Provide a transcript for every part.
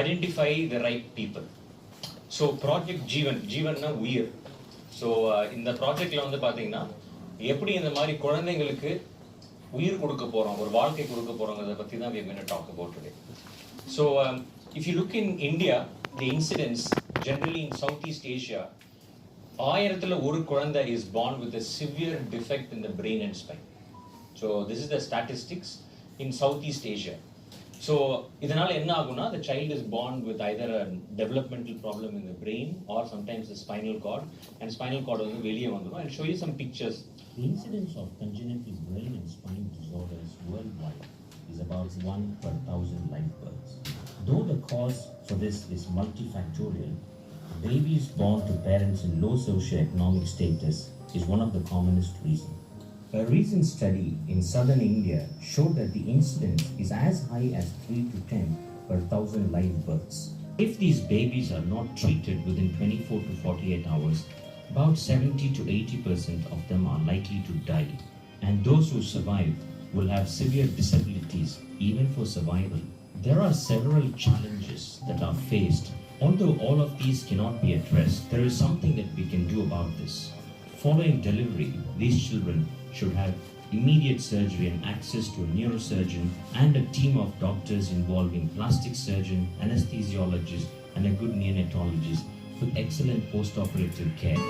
identify the right people. So Project Jeevan, Jeevanna உயிர். So இந்த ப்ராஜெக்டில் வந்து பார்த்தீங்கன்னா எப்படி இந்த மாதிரி குழந்தைங்களுக்கு உயிர் கொடுக்க போகிறோம், ஒரு வாழ்க்கை கொடுக்க போகிறோங்கிறத பற்றி தான் we are going to talk about today. So if you look in India, the incidence generally in Southeast Asia, 1000ல் ஒரு குழந்தை is born with a severe defect in the brain and spine. So this is the statistics in Southeast Asia. So இதனால என்ன ஆகும்னா the child is born with either a developmental problem in the brain or sometimes the spinal cord, and spinal cord வந்து வெளியே வந்துடும். I'll show you some pictures. The incidence of congenital brain and spine disorders worldwide is about 1 per 1,000 live births. Though the cause for this is multifactorial, babies born to parents in low socioeconomic status is one of the commonest reasons. A recent study in southern India showed that the incidence is as high as 3 to 10 per 1,000 live births. If these babies are not treated within 24 to 48 hours, about 70 to 80% of them are likely to die, and those who survive will have severe disabilities even for survival. There are several challenges that are faced. Although all of these cannot be addressed, there is something that we can do about this. Following delivery, these children should have immediate surgery and access to a neurosurgeon and a team of doctors involving plastic surgeon, anesthesiologist, and a good neonatologist with excellent post-operative care.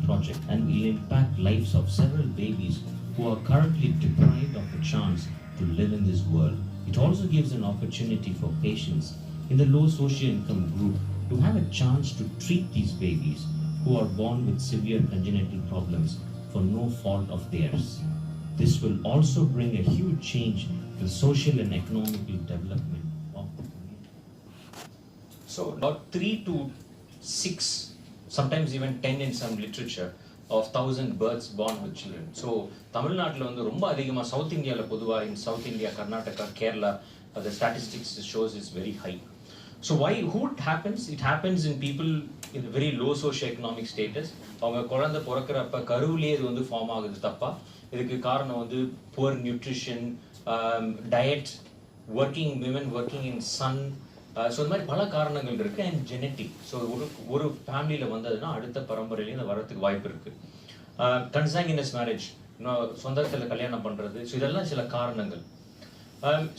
Project and will impact lives of several babies who are currently deprived of a chance to live in this world. It also gives an opportunity for patients in the low socio-income group to have a chance to treat these babies who are born with severe congenital problems for no fault of theirs. This will also bring a huge change to the social and economical development of the community. So about 3 to 6, sometimes even 10 in some literature, of 1,000 births born with children. So தமிழ்நாட்டில் வந்து ரொம்ப அதிகமாக, south இந்தியாவில் பொதுவாக, in South India, Karnataka, Kerala, the statistics shows is very high. So who it happens? It happens in people in a very low socio-economic status. அவங்க குழந்தை பிறக்கிறப்ப கருவிலே இது வந்து ஃபார்ம் ஆகுது தப்பா. இதுக்கு காரணம் வந்து poor nutrition, diet, working women working in sun. So இந்த மாதிரி பல காரணங்கள் இருக்குது. And genetic. ஸோ ஒரு ஃபேமிலியில் வந்ததுன்னா அடுத்த பரம்பரையிலேயும் இந்த வரத்துக்கு வாய்ப்பு இருக்குது. கன்சாங்கினஸ் மேரேஜ், சொந்தத்தில் கல்யாணம் பண்ணுறது, ஸோ இதெல்லாம் சில காரணங்கள்.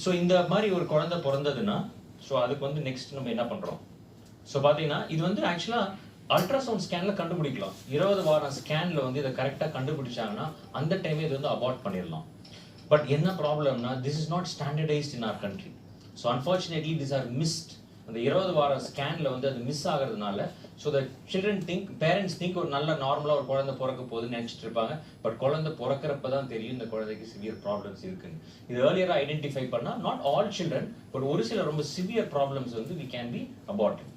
ஸோ இந்த மாதிரி ஒரு குழந்தை பிறந்ததுன்னா ஸோ அதுக்கு வந்து நெக்ஸ்ட் நம்ம என்ன பண்ணுறோம்? ஸோ பார்த்தீங்கன்னா இது வந்து ஆக்சுவலாக அல்ட்ராசவுண்ட் ஸ்கேனில் கண்டுபிடிக்கலாம். 20 வாரம் ஸ்கேனில் வந்து இதை கரெக்டாக கண்டுபிடிச்சாங்கன்னா அந்த டைமே இது வந்து அபார்ட் பண்ணிடலாம். பட் என்ன ப்ராப்ளம்னா this is not standardized in our country. So unfortunately this are missed. அந்த 20 வாரம் ஸ்கேனில் வந்து அது மிஸ் ஆகிறதுனால so the children think, parents think ஒரு நல்ல நார்மலாக ஒரு குழந்தை பிறக்க போகுதுன்னு நினச்சிட்டு இருப்பாங்க. பட் குழந்தை பிறக்கிறப்ப தான் தெரியும் இந்த குழந்தைக்கு சிவியர் ப்ராப்ளம்ஸ் இருக்குன்னு. இது ஏர்லியராக ஐடென்டிஃபை பண்ணால் நாட் ஆல் சில்ட்ரன், பட் ஒரு சில ரொம்ப சிவியர் ப்ராப்ளம்ஸ் வந்து we can be aborted.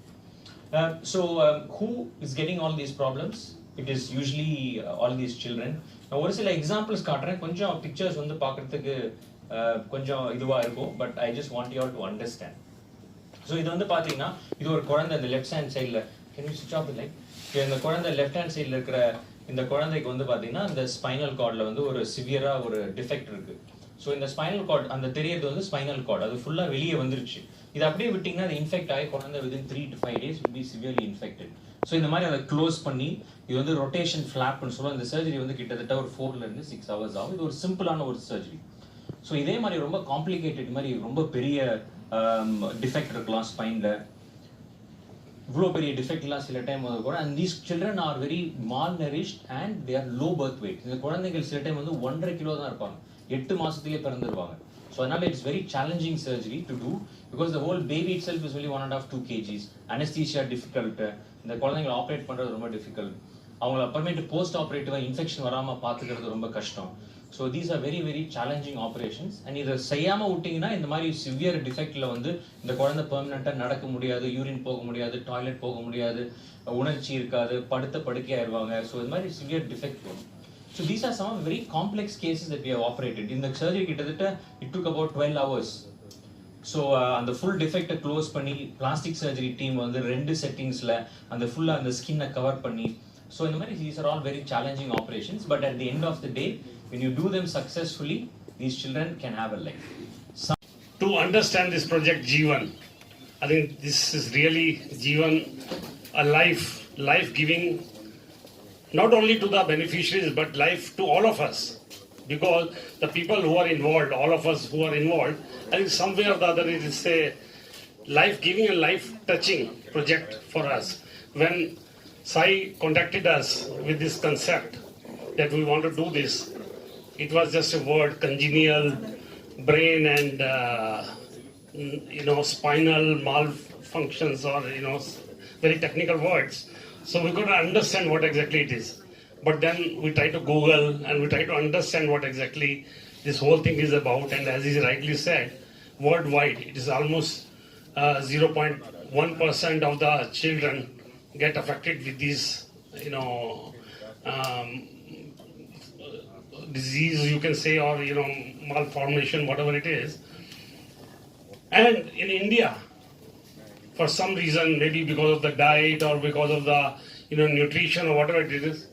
Who is getting all these problems? It is usually all these children. நான் ஒரு சில எக்ஸாம்பிள்ஸ் காட்டுறேன். கொஞ்சம் பிக்சர்ஸ் வந்து பார்க்குறதுக்கு கொஞ்சம் இதுவாக இருக்கும், but I just want you all to understand. So இது வந்து பார்த்தீங்கன்னா இது ஒரு குழந்தை இந்த லெஃப்ட் ஹேண்ட் சைடில், கேன் யூ ஸ்விட்ச் ஆஃப் தி லைட்? இந்த குழந்தை லெஃப்ட் ஹேண்ட் சைடில் இருக்கிற இந்த குழந்தைக்கு வந்து பார்த்தீங்கன்னா இந்த ஸ்பைனல் கார்டில் வந்து ஒரு சிவியராக ஒரு டிஃபெக்ட் இருக்குது. ஸோ இந்த ஸ்பைனல் கார்டு அந்த தெரியறது வந்து ஸ்பைனல் கார்டு அது ஃபுல்லாக வெளியே வந்துருச்சு. இது அப்படியே விட்டிங்கன்னா அது இன்ஃபெக்ட் ஆகி குழந்தை within 3 to 5 days will be severely infected. So இந்த மாதிரி அதை க்ளோஸ் பண்ணி இது வந்து ரொட்டேஷன் ஃப்ளாப்னு சொல்லுவோம். இந்த சர்ஜரி வந்து கிட்டத்தட்ட ஒரு 4 to 6 hours ஆகும். இது ஒரு சிம்பிளான ஒரு சர்ஜரி. ஸோ இதே மாதிரி ரொம்ப காம்ப்ளிகேட்டட் மாதிரி ரொம்ப பெரிய டிஃபெக்ட் இருக்கலாம் ஸ்பைனில். இவ்வளோ பெரிய டிஃபெக்ட்லாம் சில டைம் வந்து கூட. And these children are very mall nourished and they are low birth wait. இந்த குழந்தைகள் சில டைம் வந்து 1.5 கிலோ தான் இருப்பாங்க, 8 மாதத்துலேயே பிறந்துருவாங்க. ஸோ அதனால it's very challenging surgery to do because the whole baby itself is only 1.5-2 kgs. Anaesthesia difficult, இந்த குழந்தைங்களை ஆப்ரேட் பண்ணுறது ரொம்ப டிஃபிகல்ட். அவங்கள அப்புறமேட்டு போஸ்ட் ஆப்ரேட்டிவாக இன்ஃபெக்ஷன் வராமல் பார்த்துக்கிறது ரொம்ப கஷ்டம். So these are very very challenging operations. And இதை செய்யாமல் விட்டிங்கன்னா இந்த மாதிரி சிவியர் டிஃபெக்டில் வந்து இந்த குழந்தை பெர்மனெண்ட்டாக நடக்க முடியாது, யூரின் போக முடியாது, டாய்லெட் போக முடியாது, உணர்ச்சி இருக்காது, படுக்கையாயிருவாங்க. ஸோ இது மாதிரி சிவியர் டிஃபெக்ட் வரும். So these are some of the very complex cases that we have operated. In the surgery it took about 12 hours. So அந்த full defect close பண்ணி plastic surgery team வந்து 2 settingsல அந்த full அந்த skin cover பண்ணி. So இந்த மாதிரி these are all very challenging operations, but at the end of the day when you do them successfully these children can have a life. To to understand this Project Jeevan. I think this is really Jeevan, a life-giving, not only to the beneficiaries, but life to all of us. Because the people who are involved, all of us who are involved, I think somewhere or the other it is a life-giving and life-touching project for us. When Sai contacted us with this concept that we want to do this, it was just a word, congenital, brain and spinal malfunctions, or very technical words. So we couldn't understand what exactly it is. But then we try to Google and we try to understand what exactly this whole thing is about. And as he rightly said, worldwide it is almost 0.1% of the children get affected with these disease, you can say, or malformation, whatever it is. And in India, for some reason, maybe because of the diet or because of the nutrition or whatever it is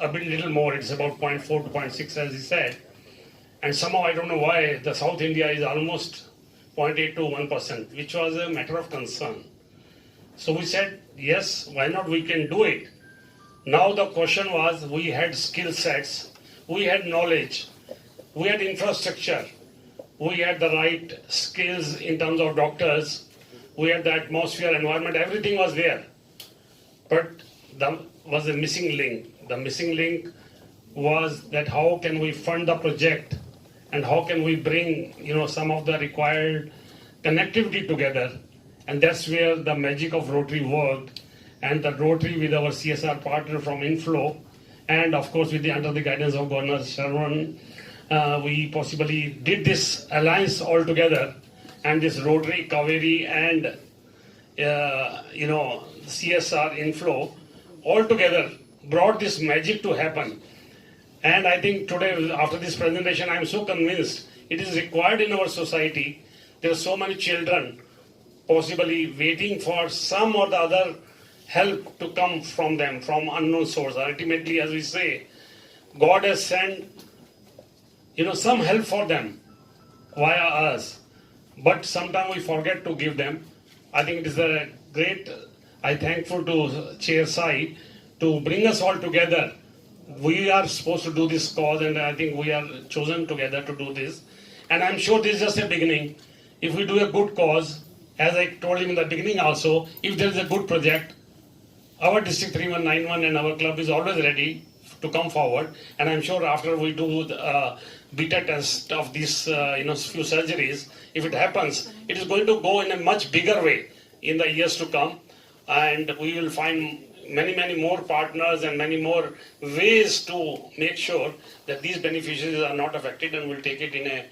a bit little more. It's about 0.4 to 0.6, as he said. And somehow I don't know why the South India is almost 0.8 to 1%, which was a matter of concern. So we said, yes, why not, we can do it. Now the question was, we had skill sets, we had knowledge, we had infrastructure, we had the right skills in terms of doctors, we had the atmosphere, environment, everything was there. But there was a missing link. The missing link was that how can we fund the project and how can we bring some of the required connectivity together. And that's where the magic of Rotary worked. And the Rotary with our CSR partner from Inflow, and of course under the guidance of Governor Sharwan, we possibly did this alliance all together. And this Rotary, Kauvery and CSR Inflow all together brought this magic to happen. And I think today, after this presentation, I am so convinced it is required in our society. There are so many children possibly waiting for some or the other help to come from them, from unknown source. Ultimately, as we say, God has sent some help for them via us. But sometimes we forget to give them. I think it is a great, I'm thankful to Chair Sai to bring us all together. We are supposed to do this cause, and I think we are chosen together to do this. And I'm sure this is just a beginning. If we do a good cause, as I told him in the beginning also, if there is a good project, our District 3191 and our club is always ready to come forward. And I'm sure after we do the beta test of these few surgeries, if it happens, it is going to go in a much bigger way in the years to come. And we will find many more partners and many more ways to make sure that these beneficiaries are not affected, and will take it in a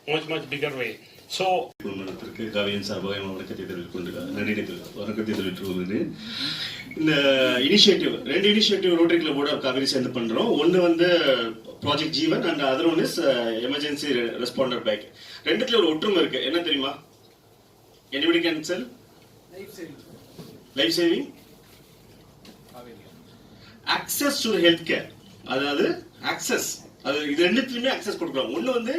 much bigger way. So இந்த initiative ரெண்டு initiative rotary கிளப்போட Kaveri சேர்ந்து பண்றோம். ஒன்னு வந்து project Jeevan and other one is emergency responder back. ரெண்டுத்துல ஒரு ஒற்றுமை இருக்கு. என்ன தெரியுமா? Anybody can tell? Life saving access to health care. அதாவது access, அது இது ரெண்டுத்துலயுமே access கொடுக்கலாம். ஒன்னு வந்து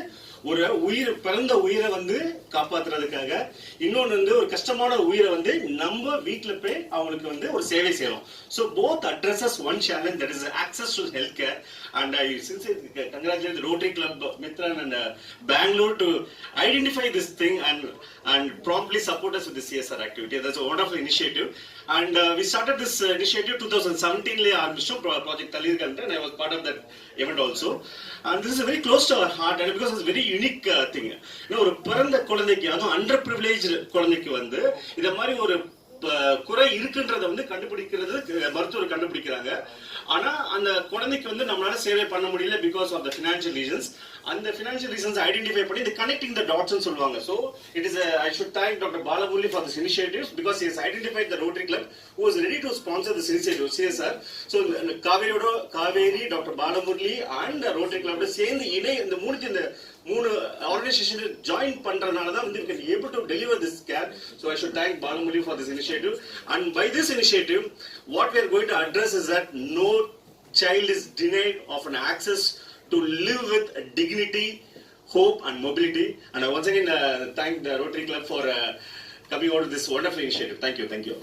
ஒரு உயிர், பிறந்த உயிரை வந்து காப்பாத்துறதுக்காக, இன்னொன்னு வந்து ஒரு கஷ்டமான உயிரை வந்து நம்ம வீட்டுல போய் அவங்களுக்கு வந்து ஒரு சேவை செய்யறோம். So both addresses one challenge, that is access to healthcare. And I sincerely congratulate the Rotary Club Mitra and Bangalore to identify this thing and promptly support us with the CSR activity. That's a wonderful initiative. And we started this initiative 2017 le ஆரம்பிச்சோம் Project Jeevan, and I was part of that event also. And this is a very close to our heart, and because it's a very unique thing. ஒரு பிறந்த குழந்தைக்கு, அதுவும் under privileged குழந்தைக்கு வந்து இத மாதிரி ஒரு குறை இருக்குன்றத வந்து கண்டுபிடிக்கிறது மருத்துவர் கண்டுபிடிக்கிறாங்க. ஆனா அந்த குழந்தைக்கு வந்து நம்மளால சேவை பண்ண முடியல because of the financial reasons. அந்த financial reasons identify பண்ணி the connecting the dots ன்னு சொல்லுவாங்க. So it is I should thank Dr. Balamurli for this initiative because he has identified the Rotary Club who was ready to sponsor this initiative. CSR. So Kauvery, Dr. Balamurli and Rotary Club சேர்ந்து இந்த மூணு organisation join பண்றதுனால தான் வந்து we can able to deliver this care. So I should thank Balamurli for this initiative. And by this initiative, what we are going to address is that no child is denied of an access to live with dignity, hope and mobility. And I once again thank the Rotary Club for coming out with this wonderful initiative. Thank you.